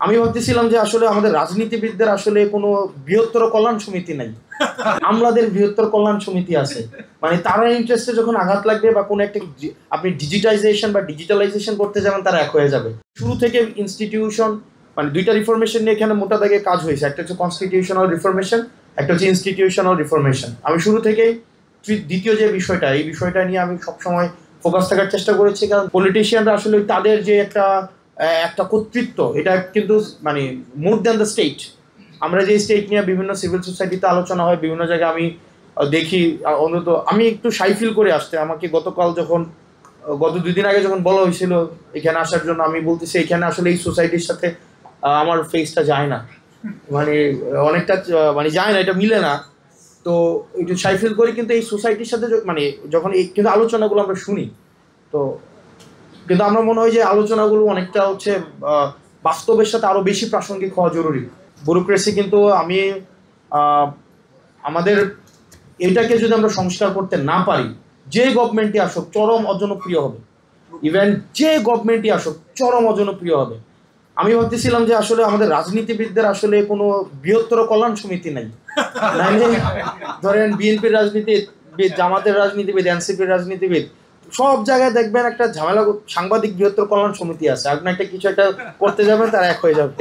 আমি ভাবতেছিলাম যে আসলে আমাদের রাজনীতিবিদদের আসলে কোনো বৃহত্তর কল্যাণ সমিতি নাই, আমলাদের বৃহত্তর কল্যাণ সমিতি আছে। মানে তারা ইন্টারেস্টে যখন আঘাত লাগবে বা কোনো একটা আপনি ডিজিটাইজেশন বা ডিজিটালাইজেশন করতে যাবেন, তারা এক হয়ে যাবে। শুরু থেকে ইনস্টিটিউশন মানে দুইটা রিফরমেশন নিয়ে এখানে মোটা দাগে কাজ হয়েছে। একটা হচ্ছে কনস্টিটিউশনাল রিফরমেশন, একটা হচ্ছে ইনস্টিটিউশনাল রিফরমেশন। আমি শুরু থেকেই দ্বিতীয় যে বিষয়টা, এই বিষয়টা নিয়ে আমি সবসময় ফোকাস থাকার চেষ্টা করেছি। কারণ পলিটিশিয়ানরা আসলে তাদের যে একটা একটা কর্তৃত্ব, এটা কিন্তু মানে মোর দ্যান দ্য স্টেট। আমরা যে স্টেট নিয়ে বিভিন্ন সিভিল সোসাইটিতে আলোচনা হয়, বিভিন্ন জায়গায় আমি দেখি, অন্তত আমি একটু শাই ফিল করে আসতে। আমাকে গত 2 দিন আগে যখন বলা হয়েছিল এখানে আসার জন্য, আমি বলতেছি এখানে আসলে এই সোসাইটির সাথে আমার ফেসটা যায় না, মানে অনেকটা মানে যায় না, এটা মিলে না। তো একটু শাই ফিল করি, কিন্তু এই সোসাইটির সাথে মানে যখন এই কিন্তু আলোচনাগুলো আমরা শুনি, তো কিন্তু আমরা মনে হয় যে আলোচনাগুলো অনেকটা হচ্ছে বাস্তবের সাথে আরো বেশি প্রাসঙ্গিক হওয়া জরুরি। ব্যুরোক্রেসি কিন্তু আমি আমাদের এটাকে যদি আমরা সংস্কার করতে না পারি, যে গভর্নমেন্টই আসুক চরম অজনপ্রিয় হবে। ইভেন যে গভর্নমেন্টই আসুক চরম অজনপ্রিয় হবে। আমি ভাবতেছিলাম যে আসলে আমাদের রাজনীতিবিদদের আসলে কোনো বৃহত্তর কল্যাণ সমিতি নাই। ধরেন বিএনপির রাজনীতিবিদ, জামাতের রাজনীতিবিদ, এনসিপির রাজনীতিবিদ, সব জায়গায় দেখবেন একটা ঝামেলা। সাংবাদিক বৃহত্তর কল্যাণ সমিতি আছে, আপনি একটা কিছু একটা করতে যাবেন তারা এক হয়ে যাবে।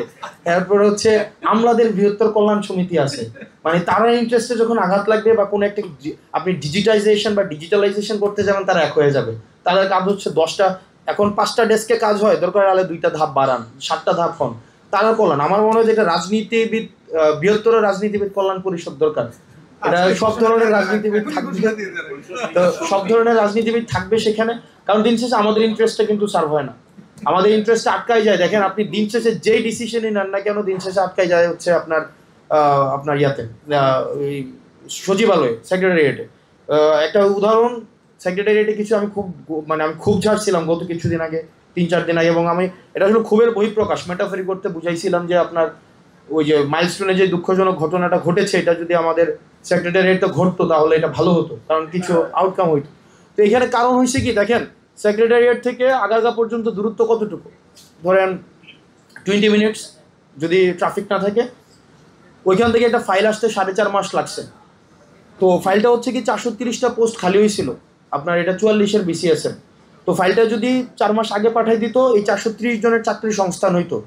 তারপর হচ্ছে আমলাদের বৃহত্তর কল্যাণ সমিতি আছে। মানে তারা ইন্টারেস্টে যখন আঘাত লাগবে বা কোনো একটা আপনি ডিজিটাইজেশন বা ডিজিটালাইজেশন করতে যাবেন, তারা এক হয়ে যাবে। তাদের কাজ হচ্ছে 10টা, এখন 5টা ডেস্কে কাজ হয়, দরকার হলে 2টা ধাপ বাড়ান, 7টা ধাপ হন, তারা কল্যাণ। আমার মনে হয় যে এটা রাজনীতিবিদ, বৃহত্তর রাজনীতিবিদ কল্যাণ পরিষদ দরকার। এটা সব ধরনের রাজনীতিবিদ থাকবে, তো সব ধরনের রাজনীতিবিদ থাকবে সেখানে। কারণ দিন শেষে আমাদের ইন্টারেস্টটা কিন্তু সার্ভ হয় না, আমাদের ইন্টারেস্টটা আটকাই যায়। দেখেন আপনি দিন শেষে যেই ডিসিশনই নেন না কেন, দিন শেষে আটকাই যায় হচ্ছে আপনার ইয়াতে, সচিবালয়ে, সেক্রেটারিয়েটে। একটা উদাহরণ, সেক্রেটারিয়েটে কিছু আমি খুব ঝাড়ছিলাম গত কিছুদিন আগে, 3-4 দিন আগে, এবং আমি এটা আসলে খুবের বহিঃপ্রকাশ, মেটাফরি করতে বুঝাইছিলাম যে আপনার ওই যে মাইলস্টোনে যে দুঃখজনক ঘটনাটা ঘটেছে, এটা যদি আমাদের সেক্রেটারিয়েটে ঘটতো তাহলে এটা ভালো হতো, কারণ কিছু আউটকাম হইতো। তো এখানে কারণ হয়েছে কি, দেখেন সেক্রেটারিয়েট থেকে আগারগা পর্যন্ত দূরত্ব কতটুকু, ধরেন 20 মিনিটস যদি ট্রাফিক না থাকে। ওইখান থেকে একটা ফাইল আসতে 4.5 মাস লাগছে। তো ফাইলটা হচ্ছে কি 430টা পোস্ট খালি হয়েছিল, আপনার এটা 44-এর বিসিএস এর। তো ফাইলটা যদি 4 মাস আগে পাঠাই দিত, এই 430 জনের চাকরি সংস্থান হইতো।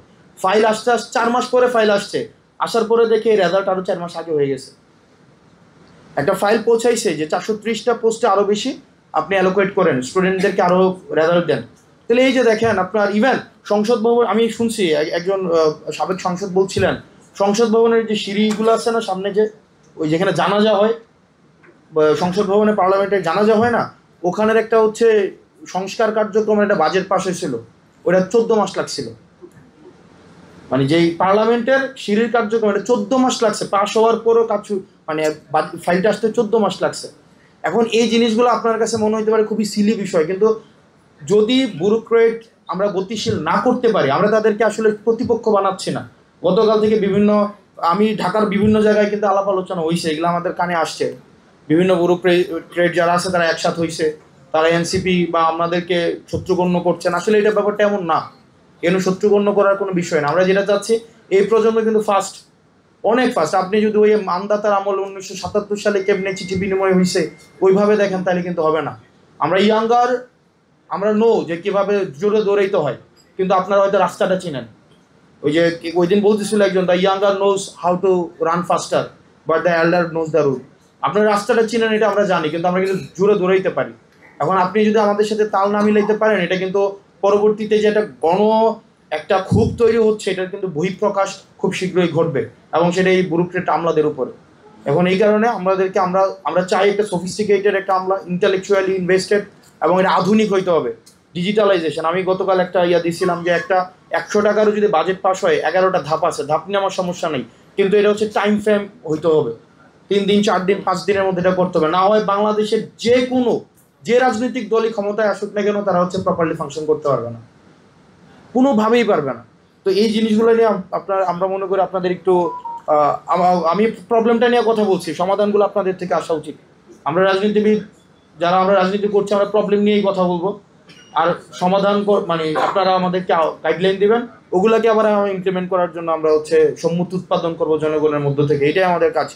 ফাইল আসতে 4 মাস পরে ফাইল আসছে, আসার পরে দেখে রেজাল্ট আরো 4 মাস আগে হয়ে গেছে। একটা ফাইল পৌঁছাইছে যে 430টা পোস্টে আরো বেশি আপনি অ্যালোকেট করেন, স্টুডেন্টদেরকে আরো রেজাল্ট দেন। তাহলে এই যে দেখেন আপনার ইভেন সংসদ ভবন, আমি শুনছি একজন সাবেক সংসদ বলছিলেন, সংসদ ভবনের যে সিঁড়িগুলো আছে না সামনে, যে ওই যেখানে জানাজা হয়, সংসদ ভবনে পার্লামেন্টের জানাজা হয় না, ওখানের একটা হচ্ছে সংস্কার কার্যক্রমের একটা বাজেট পাস হয়েছিল, ওটা 14 মাস লাগছিল। মানে যেই পার্লামেন্টের সিঁড়ির কার্যক্রম, এটা 14 মাস লাগছে, পাস হওয়ার পরও মানে ফাইলটা আসতে 14 মাস লাগছে। এখন এই জিনিসগুলো আপনার কাছে মনে হতে পারে খুবই সিলি বিষয়, কিন্তু যদি ব্যুরোক্রেট আমরা গতিশীল না করতে পারি, আমরা তাদেরকে আসলে প্রতিপক্ষ বানাচ্ছি না। গতকাল থেকে আমি ঢাকার বিভিন্ন জায়গায় কিন্তু আলাপ আলোচনা হয়েছে, এগুলো আমাদের কানে আসছে। বিভিন্ন ব্যুরোক্রেট যারা আছে তারা একসাথ হয়েছে, তারা এনসিপি বা আমাদেরকে শত্রুগণ্য করছেন। আসলে এটা ব্যাপারটা এমন না, এখানে শত্রুগণ্য করার কোনো বিষয় না। আমরা যেটা চাচ্ছি, এই প্রজন্ম কিন্তু ফার্স্ট, অনেক ফার্স্ট। আপনি যদি ওই মানদাতার আমল 1977 সালে কেমনে চিঠি বিনিময় হয়েছে ওইভাবে দেখেন, তাহলে কিন্তু হবে না। আমরা ইয়াঙ্গার, আমরা নো যে কীভাবে জোরে দৌড়াইতে হয়, কিন্তু আপনারা হয়তো রাস্তাটা চিনেন। ওই যে ওই দিন বলতেছিল একজন, the younger knows how to run faster but the elder knows the route. আপনার রাস্তাটা চিনেন, এটা আমরা জানি, কিন্তু আমরা কিন্তু জোরে দৌড়াইতে পারি। এখন আপনি যদি আমাদের সাথে তাল না মিলাইতে পারেন, এটা কিন্তু পরবর্তীতে যে একটা ক্ষোভ তৈরি হচ্ছে, এটার কিন্তু বহিঃপ্রকাশ খুব শীঘ্রই ঘটবে, এবং সেটা এই ব্যুরোক্রেট আমলাদের উপরে। এখন এই কারণে আমরা চাই একটা সফিস্টিকেটেড একটা আমলা, ইন্টেলেকচুয়ালি ইনভেস্টেড, এবং এটা আধুনিক হইতে হবে। ডিজিটালাইজেশন, আমি গতকাল একটা দিয়েছিলাম যে একটা 100 টাকারও যদি বাজেট পাস হয়, 11টা ধাপ আছে, ধাপ নিয়ে আমার সমস্যা নেই, কিন্তু এটা হচ্ছে টাইম ফ্রেম হইতে হবে। 3 দিন 4 দিন 5 দিনের মধ্যে এটা করতে হবে। না হয় বাংলাদেশের যে রাজনৈতিক দলই ক্ষমতায় আসুক না কেন, তারা হচ্ছে প্রপারলি ফাংশন করতে পারবে না, কোনোভাবেই পারবে না। তো এই জিনিসগুলো নিয়ে আমরা মনে করি আপনাদের একটু আমি প্রবলেমটা নিয়ে কথা বলছি, সমাধানগুলো আপনাদের থেকে আসা উচিত। আমরা রাজনীতিবিদ যারা আমরা রাজনীতি করছি, আমরা প্রবলেম নিয়েই কথা বলবো, আর সমাধান মানে আপনারা আমাদেরকে গাইডলাইন দেবেন, ওগুলাকে আবার ইমপ্লিমেন্ট করার জন্য আমরা হচ্ছে সম্মতি উৎপাদন করবো জনগণের মধ্য থেকে, এটাই আমাদের কাজ।